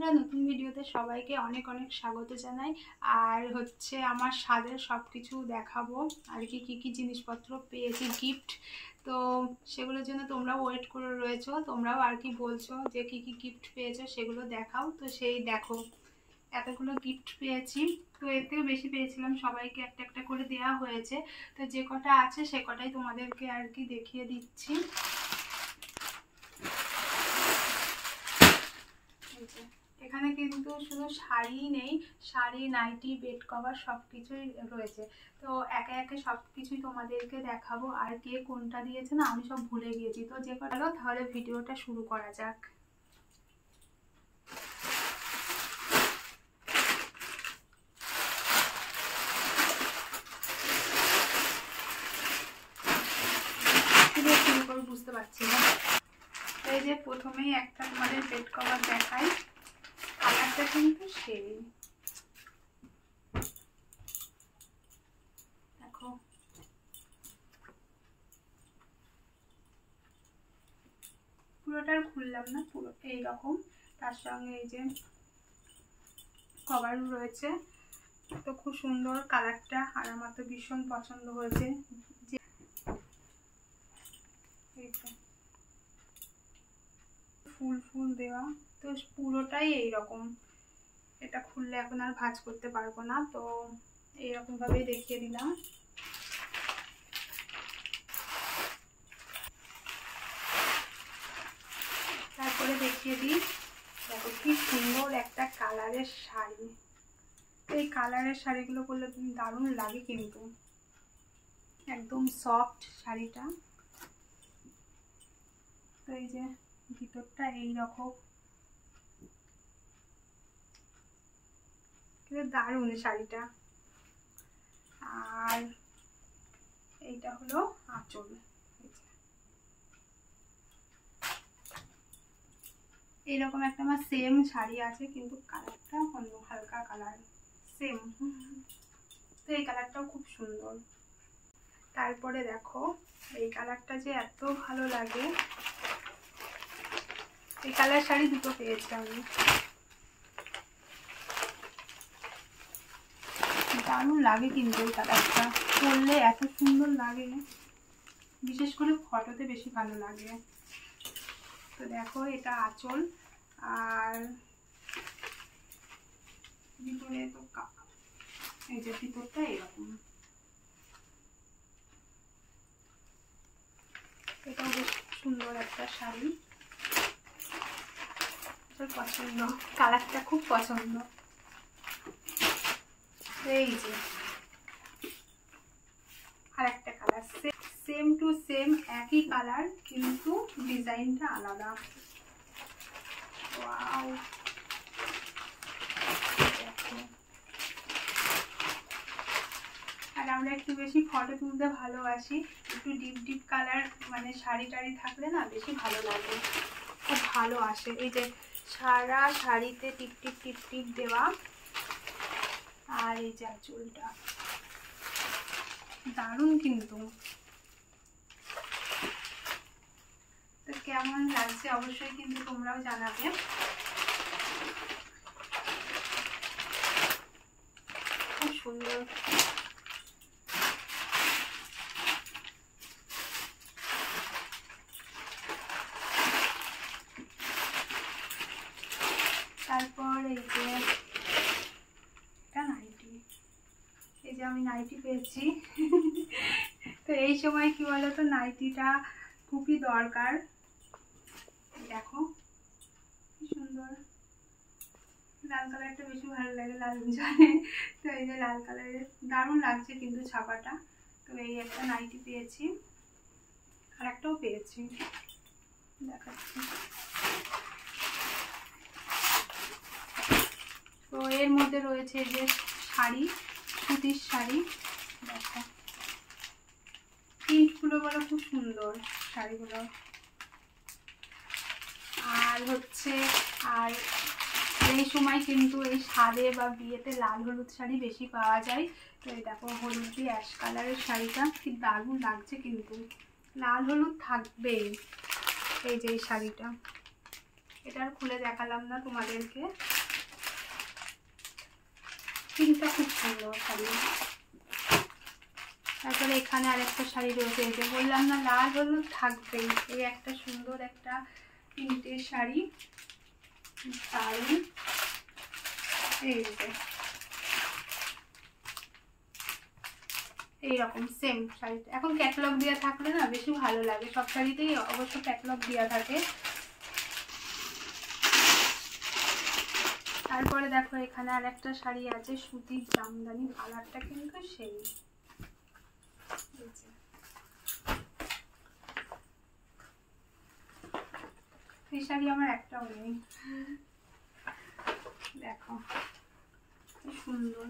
বন্ধুরা, নতুন ভিডিওতে সবাইকে অনেক অনেক স্বাগত জানাই। আর হচ্ছে আমার স্বাদের সব কিছু দেখাবো আর কি কি জিনিসপত্র পেয়েছি গিফট। তো সেগুলোর জন্য তোমরাও ওয়েট করে রয়েছো, তোমরাও আর কি বলছো যে কি গিফট পেয়েছো সেগুলো দেখাও। তো সেই দেখো এতগুলো গিফট পেয়েছি। তো এর থেকে বেশি পেয়েছিলাম, সবাইকে একটা একটা করে দেওয়া হয়েছে। তো যে কটা আছে সে কটাই তোমাদেরকে আর কি দেখিয়ে দিচ্ছি। এখানে কিন্তু শুধু শাড়ি নেই, শাড়ি, নাইটি, বেড কভার সব কিছুই রয়েছে। তো একে একে সব কিছুই তোমাদেরকে দেখাবো। আর কে কোনটা দিয়েছে না আমি সব ভুলে গিয়েছি। তো যে কটা তাহলে ভিডিওটা শুরু করা যাক। শুরু করে বুঝতে পারছি না। এই যে প্রথমেই একটা তোমাদের বেড কভার দেখাই, কালারটা কিন্তু সেই দেখো, পুরোটার খুললাম না, পুরো এইরকম। তার সঙ্গে এই যে কভার রয়েছে। তো খুব সুন্দর কালারটা, আর আমার তো ভীষণ পছন্দ হয়েছে। ফুল ফুল দেওয়া, তো পুরোটাই এইরকম। এটা খুললে এখন আর ভাঁজ করতে পারবো না, তো এইরকম ভাবে দেখিয়ে দিলাম। তারপরে দেখিয়ে দিই, দেখো কি সুন্দর একটা কালারের শাড়ি। এই কালারের শাড়িগুলো পরলে দারুণ লাগে, কিন্তু একদম সফট শাড়িটা। তো এই যে ভিতরটা এইরকম, দারুণ শাড়িটা। আর এইটা হলো আঁচল। এইরকম একটা আমার সেম শাড়ি আছে, কিন্তু কালারটা অন্য হালকা কালার, সেম। তো এই কালারটাও খুব সুন্দর। তারপরে দেখো এই কালারটা যে এত ভালো লাগে। এই কালার শাড়ি দুটো পেয়েছি আমি, দারুণ লাগে কিন্তু এই কালারটা পরলে এত সুন্দর লাগে, বিশেষ করে ফটোতে বেশি ভালো লাগে। তো দেখো এটা আঁচল, আর ভিতরে তো এই যে ভিতরটা এরকম। এটাও বেশ সুন্দর একটা শাড়ি, পছন্দ, কালারটা খুব পছন্দ। এই যে আর একটা কালার, সেম টু সেম একই কালার, কিন্তু ডিজাইনটা আলাদা। ওয়াও, দেখো। আর আমরা একটু বেশি ফটো তুলতে ভালোবাসি, একটু ডিপ ডিপ কালার মানে শাড়ি টাড়ি থাকলে না বেশি ভালো লাগে, খুব ভালো আসে। এই যে সারা শাড়িতে টিপ টিপ টিপ টিপ দেওয়া, আর এই যে আঁচলটা দারুণ কিন্তু। তো কেমন লাগছে অবশ্যই কিন্তু তোমরাও জানাবে। খুব সুন্দর। তারপর এই যে এটা নাইটি, এই যে আমি নাইটি পেয়েছি। তো এই সময় কি বলতো, নাইটিটা খুবই দরকার। দেখো কি সুন্দর, লাল কালারটা বেশি ভালো লাগে, লাল জানে। তো এই যে লাল কালারের দারুণ লাগছে কিন্তু ছাপাটা। তো এই একটা নাইটি পেয়েছি, আর একটাও পেয়েছি, দেখাচ্ছি। তো এর মধ্যে রয়েছে যে শাড়ি, সুতির শাড়ি, দেখো প্রিন্টগুলো বলো খুব সুন্দর শাড়িগুলো। আর হচ্ছে আর এই সময় কিন্তু এই সাদে বা বিয়েতে লাল হলুদ শাড়ি বেশি পাওয়া যায়। তো এই দেখো হলুদ দিয়ে অ্যাশ কালারের শাড়িটা কি দারুণ লাগছে, কিন্তু লাল হলুদ থাকবেই। এই যে এই শাড়িটা, এটা আর খুলে দেখালাম না তোমাদেরকে। পিঙ্কটা খুব সুন্দর শাড়ি। তারপরে এখানে আরেকটা শাড়ি রয়েছে, এই যে বললাম না লাল হলুদ থাকবেই, এই একটা সুন্দর একটা প্রিন্টের শাড়ি, দারুণ। এই যে এইরকম সেম শাড়িটা এখন ক্যাটালগ দেওয়া থাকলে না বেশি ভালো লাগে, সব শাড়িতেই অবশ্য ক্যাটালগ দেওয়া থাকে। তারপরে দেখো এখানে আর একটা শাড়ি আছে সুতির জামদানি, কালারটা কিন্তু সেই। এই শাড়ি আমার একটাও নেই, দেখো কি সুন্দর।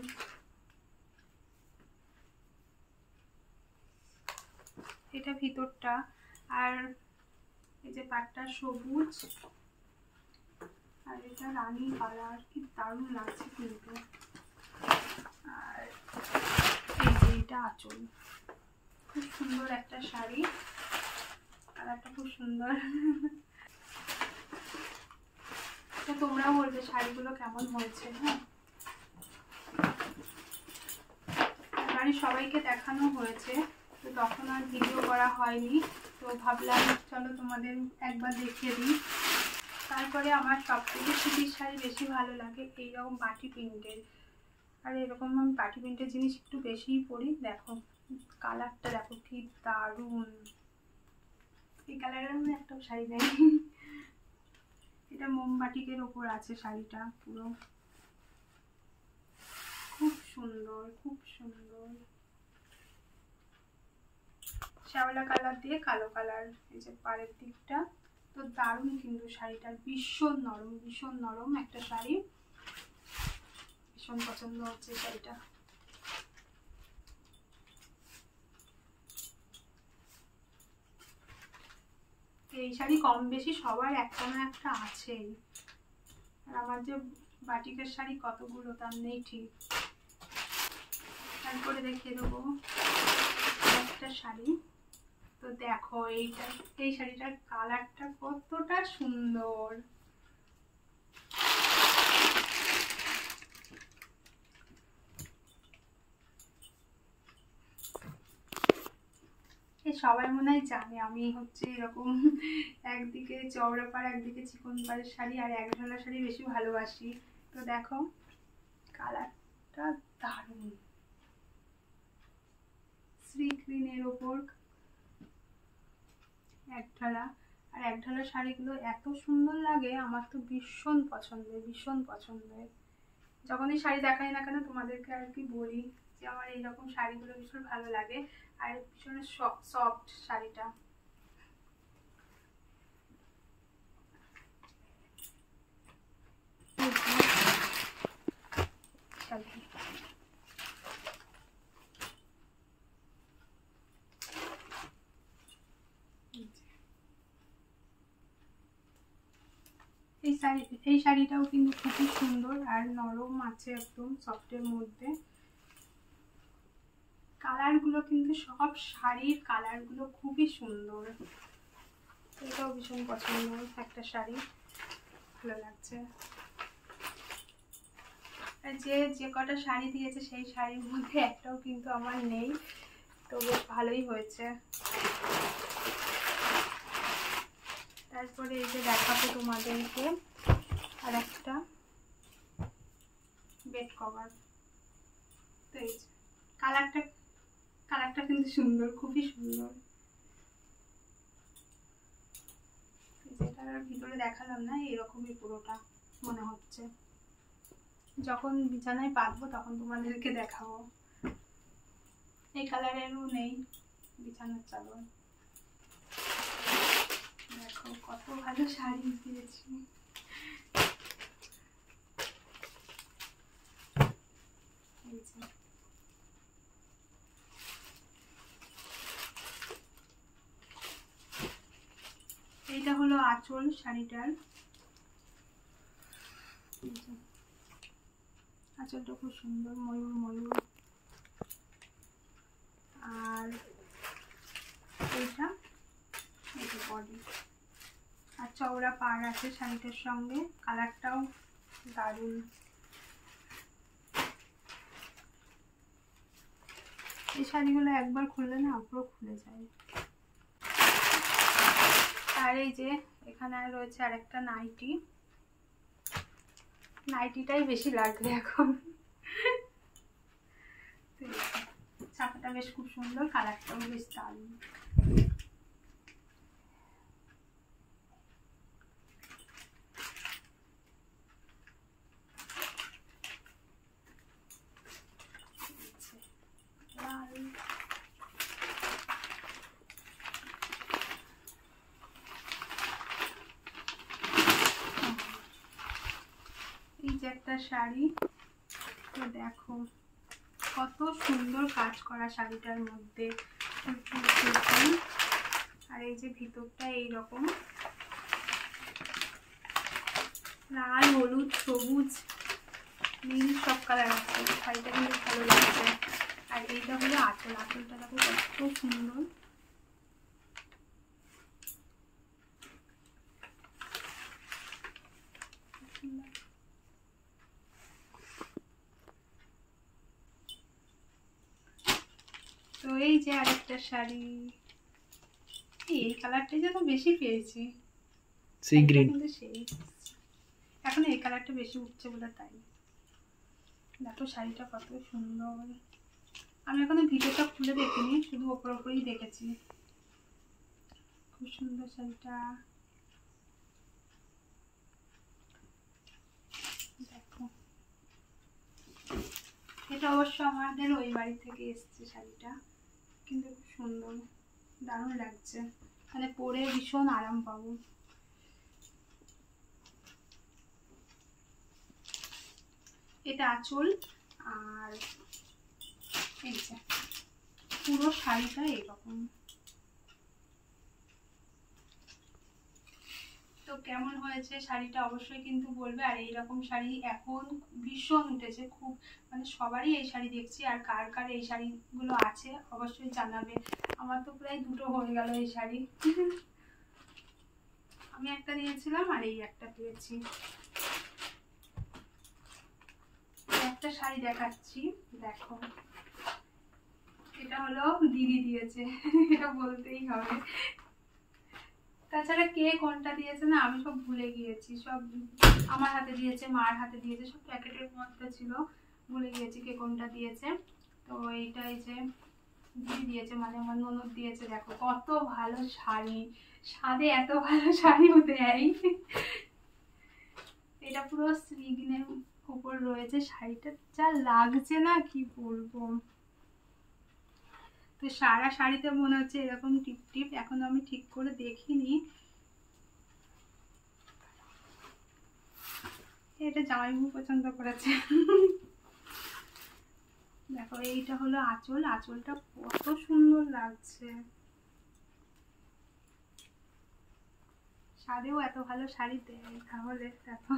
এটা ভিতরটা, আর এই যে পাটটা সবুজ, আর এটা রানী কালার, কি দারুণ লাগছে কিন্তু। আর এই যে এটা আঁচল, খুব সুন্দর একটা শাড়ি, কালারটা খুব সুন্দর। তো তোমরাও বলবে শাড়িগুলো কেমন হয়েছে। হ্যাঁ, বাড়ির সবাইকে দেখানো হয়েছে, তো তখন আর ভিডিও করা হয়নি, তো ভাবলাম চলো তোমাদের একবার দেখিয়ে দিই। তারপরে আমার সবথেকে সুতির শাড়ি বেশি ভালো লাগে এইরকম বাটি প্রিন্টের, আর এরকম আমি বাটি প্রিন্টের জিনিস একটু বেশিই পরি। দেখো কালারটা দেখো কি দারুণ, এই কালারের আমি একটাও শাড়ি নেই। এটা মোমবাটিকের ওপর আছে শাড়িটা, পুরো খুব সুন্দর, খুব সুন্দর। শ্যাওলা কালার দিয়ে কালো কালার, এই যে পাড়ের দিকটা, তো দারুণ কিন্তু শাড়িটা, ভীষণ নরম, ভীষণ নরম একটা শাড়ি, ভীষণ পছন্দ হচ্ছে শাড়িটা। এই শাড়ি কম বেশি সবার একটা না একটা আছেই, আর আমার যে বাটিকের শাড়ি কতগুলো তার নেই ঠিক। তারপরে দেখিয়ে দেবো একটা শাড়ি, তো দেখো এইটা, এই শাড়িটার কালারটা কতটা সুন্দর। সবাই মনে হয় জানে আমি হচ্ছে এরকম একদিকে চওড়া পাড় একদিকে চিকন পাড়ের শাড়ি আর এক ঢালা শাড়ি বেশি ভালোবাসি। তো দেখো কালারটা দারুণ, শ্রী গ্রিনের ওপর এক ঢালা, আর এক ঢালা শাড়িগুলো এত সুন্দর লাগে, আমার তো ভীষণ পছন্দের, ভীষণ পছন্দের। যখনই শাড়ি দেখাই না কেন তোমাদেরকে আর কি বলি যে আমার এইরকম শাড়িগুলো ভীষণ ভালো লাগে, আর ভীষণ সফট শাড়িটা। এই শাড়িটাও কিন্তু খুবই সুন্দর আর নরম আছে, একদম সফটের মধ্যে। কালারগুলো কিন্তু সব শাড়ির কালারগুলো খুবই সুন্দর, এটাও ভীষণ পছন্দ একটা শাড়ি, ভালো লাগছে। আর যে কটা শাড়ি দিয়েছে সেই শাড়ির মধ্যে একটাও কিন্তু আমার নেই, তো বেশ ভালোই হয়েছে। তারপরে এই যে দেখাবো তোমাদেরকে আর একটা বেড কভার, তো এই যে কালারটা কিন্তু সুন্দর, খুবই সুন্দর। যেটা ভিতরে দেখালাম না এরকমই পুরোটা মনে হচ্ছে, যখন বিছানায় পাতবো তখন তোমাদেরকে দেখাবো। এই কালারেরও নেই বিছানার চাদর। দেখো কত ভালো শাড়ি দিয়েছি, এইটা হলো আঁচল শাড়িটার, আঁচলটা খুব সুন্দর, ময়ূর ময়ূর। আর এইটা বডি, আর চওড়া পাড় আছে শাড়িটার সঙ্গে, কালারটাও দারুণ। এই শাড়িগুলো একবার খুললে না পুরো খুলে যায়। আর এই যে এখানে রয়েছে আরেকটা নাইটি, নাইটিটাই বেশি লাগবে এখন। ছাপাটা বেশ খুব সুন্দর, কালারটাও বেশ দারুণ। এই যে একটা শাড়ি, তো দেখো কত সুন্দর কাজ করা শাড়িটার মধ্যে। আর এই যে ভিতরটা এইরকম লাল, হলুদ, সবুজ, নীল সব কালার আছে। শাড়িটা কিন্তু ভালো লাগছে। আর এইটা হলো আঁচল, আঁচলটা দেখো কত সুন্দর। তো এই যে আরেকটা শাড়ি, এই কালারটা যেন বেশি পেয়েছি, কিন্তু সেই এখন এই কালারটা বেশি উঠছে বলে তাই। দেখো শাড়িটা কত সুন্দর। আমি এখনো ভিডিওটা খুলে দেখিনি, শুধু ওপর ওপরেই দেখেছি। খুব সুন্দর শাড়িটা, দেখো। এটা অবশ্য আমাদের ওই বাড়ি থেকে এসছে শাড়িটা, কিন্তু খুব সুন্দর, দারুণ লাগছে, মানে পরে ভীষণ আরাম পাবো। এটা আঁচল, আর এই যে পুরো শাড়িটা এরকম। তো কেমন হয়েছে শাড়িটা অবশ্যই কিন্তু বলবে। আর এইরকম শাড়ি এখন ভীষণ উঠেছে, খুব মানে সবারই এই শাড়ি দেখছি। আর কার কার এই শাড়িগুলো আছে অবশ্যই জানাবে। আমার তো প্রায় দুটো হয়ে গেল এই শাড়ি। আমি একটা নিয়েছিলাম আর এই একটা পেয়েছি। একটা শাড়ি দেখাচ্ছি, দেখো। এটা হলো দিদি দিয়েছে, এটা বলতেই হবে। তাছাড়া কে কোনটা দিয়েছে না আমি সব ভুলে গিয়েছি। সব আমার হাতে দিয়েছে, মার হাতে দিয়েছে, সব প্যাকেটের মধ্যে ছিল, ভুলে গিয়েছি কে কোনটা দিয়েছে। তো এইটাই যে দিদি দিয়েছে, মানে আমার ননদ দিয়েছে। দেখো কত ভালো শাড়ি, সাদে এত ভালো শাড়িও দেয়। এটা পুরো শ্রীগিনের উপর রয়েছে, শাড়িটা যা লাগছে না কি বলবো। তো সারা শাড়িতে মনে হচ্ছে এরকম টিপ টিপ, এখন আমি ঠিক করে দেখিনি। এটা জামাইবাবু পছন্দ করেছে। দেখো এইটা হলো আঁচল, আঁচলটা কত সুন্দর লাগছে। সাদেও এত ভালো শাড়ি দেয় তাহলে দেখো।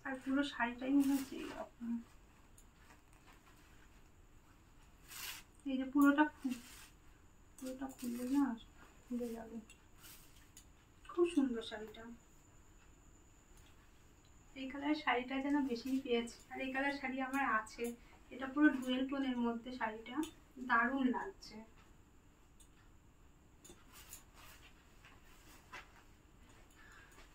আর পুরো শাড়িটাই মনে হচ্ছে এরকম। এই যে পুরোটা খুললে না খুলে যাবে। খুব সুন্দর শাড়িটা। এই কালার শাড়িটা যেন বেশি পেয়েছি। আর এই কালার শাড়ি আমার আছে, এটা পুরো ডুয়েল টোনের মধ্যে শাড়িটা, দারুণ লাগছে।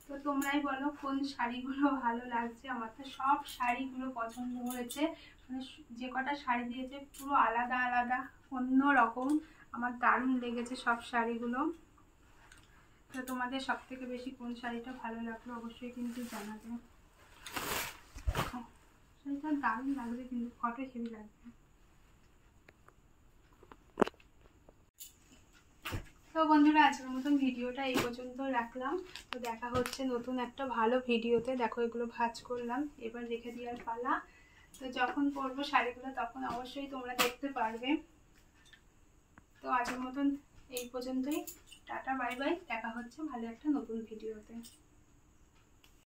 তো তোমরাই বলো কোন শাড়িগুলো ভালো লাগছে। আমার তো সব শাড়িগুলো পছন্দ হয়েছে, মানে যে কটা শাড়ি দিয়েছে পুরো আলাদা আলাদা, অন্য রকম। আমার দারুণ লেগেছে সব শাড়িগুলো। তো তোমাদের সব থেকে বেশি কোন শাড়িটা ভালো লাগলো অবশ্যই কিন্তু জানাবে। শাড়িটা দারুণ লাগবে, কিন্তু ফটো হেভি লাগবে। তো বন্ধুরা আজকের মতন ভিডিওটা এই পর্যন্ত রাখলাম। তো দেখা হচ্ছে নতুন একটা ভালো ভিডিওতে। দেখো এগুলো ভাঁজ করলাম, এবার রেখে দেওয়ার পালা। তো যখন পরবো শাড়িগুলো তখন অবশ্যই তোমরা দেখতে পারবে। তো আজকের মতন এই পর্যন্তই, টাটা বাই বাই। দেখা হচ্ছে ভালো একটা নতুন ভিডিওতে।